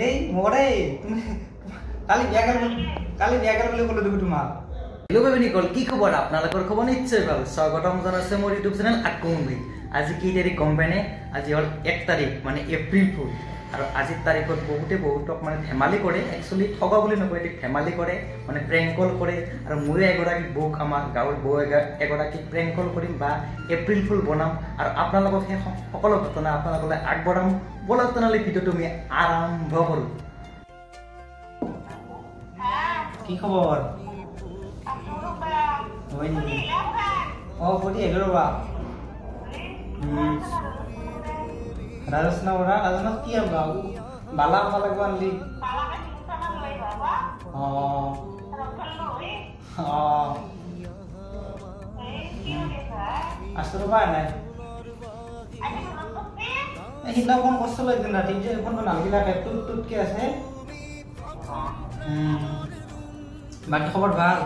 এই মৰে তুমি কালি বিয়া গেল বলে কলো দেখো তোমাৰ হেল্ল' বেবি কল কি খবৰ আপোনালোকৰ খবৰ নিশ্চয় ভাল স্বাগতম জনাইছোঁ মোৰ ইউটিউব চেনেল আকুমবি আজি কি তাৰিখ গম পায়নে আজি হ'ল 1 তাৰিখ মানে এপ্ৰিল ফুল আৰু আজিৰ তাৰিখত বহুতক মানে ধেমালি কৰে একচুৱেলি ঠগা বুলি নকয় এটি ধেমালি কৰে মানে প্ৰেংক কল কৰে আৰু মই এগৰাকী বৌক আমাৰ গাঁৱৰ বৌ এগৰাকী প্ৰেংক কল কৰিম বা এপ্ৰিল ফুল বনাম আৰু আপোনালোকক সেই সকলো ঘটনা আপোনালোকলৈ আগবঢ়াম ব'লক তেনেহ'লে ভিডিঅ'টো আমি আৰম্ভ কৰোঁ কি খবৰ হয় নেকি পঢ়ি আহিলো ৰবা ৰাজস্থানৰ পৰা ৰাজস্থানত কি হ'ব বালা লাগব আনলি আছো ৰবা নাই সিদিনা ফোন কৰিছিলো একদিন ৰাতি যে ফোনটো নালগিলাকে টুটকে আছে বাকী খবৰ ভাল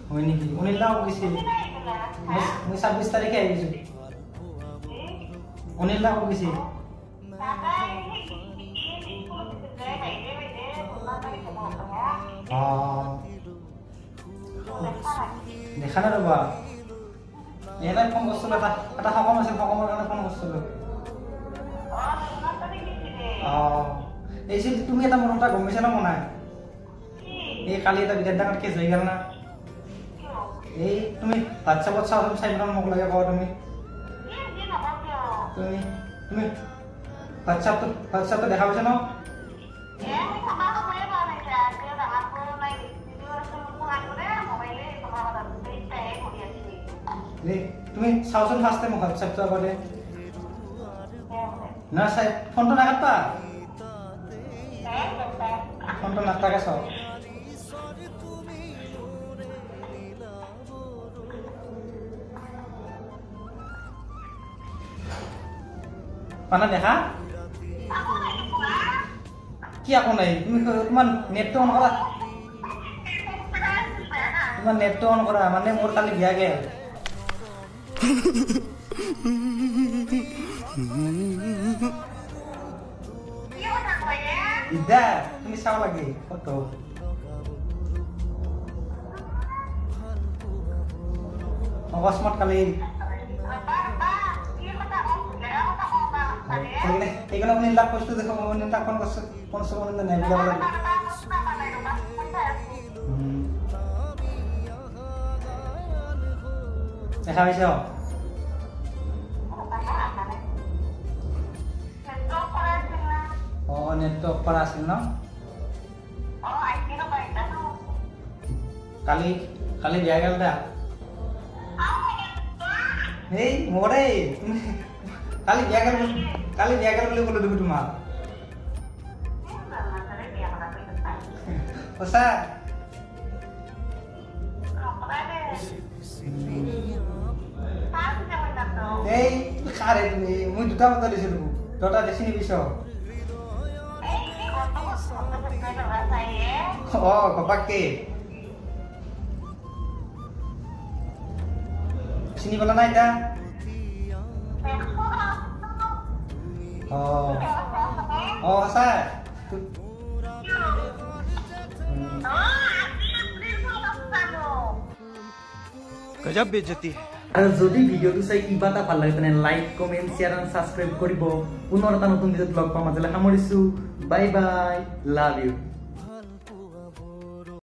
হয় নেকি অনিল দাও কৈছিল মই 26 তাৰিখে আহিছো অনিল দাও কৈছিল দেখা না ৰবা এলাই ফোন কৰিছিলো এটা সকাম আছিল সকামৰ কাৰণে ফোন কৰিছিলো এই যে তুমি এটা মনত গম পাইছা না মনাই এই কালি এটা বিৰাট ডাঙৰ কেছ হৈ গ'ল না এই তুমি হোৱাটছএপত চাই মোক লাগে কওঁ তুমি হোৱাটছএপটো দেখা পাইছা ন তুমি চাওচোন ফাৰ্ষ্ট টাইম হোৱাটছএপটো আগতে না চাই ফোনটো নাকাটবা ফোনটো নাকাটাকে চাও পানা দেখা কি আকো নাই তুমি তোমাৰ নেটটো অন কৰা তোমাৰ নেটটো অন কৰা মানে মোৰ কালি বিয়া গেল ইদা তুমি চাও লাগে কত অকস্মাত কালি এইগুলো আপনি লাভ করতে দেখো মানে তা কোন সময় না নেই বলা লাগে দেখা পাইছো নেটটো অফার আছিল না কালি বিয়া গেল দা এই মরে তুমি কালি বিয়া গেল বলে কলো দেখো তোমার ওসা এই কারে তুমি মুই দুটা মত দিছো তুমি দুটা দেখি নিবিছ কপাকে চিনি পেলা নাই এটা সঁচা गजब बेइज्जती है আৰু যদি ভিডিঅ'টো চাই কিবা এটা ভাল লাগে তেনে লাইক কমেন্ট শেয়াৰ আৰু সাবস্ক্ৰাইব কৰিব পুনৰ এটা নতুন ভিডিঅ'ত লগ পাম আজিলৈ সামৰিছো বাই বাই লাভ ইউ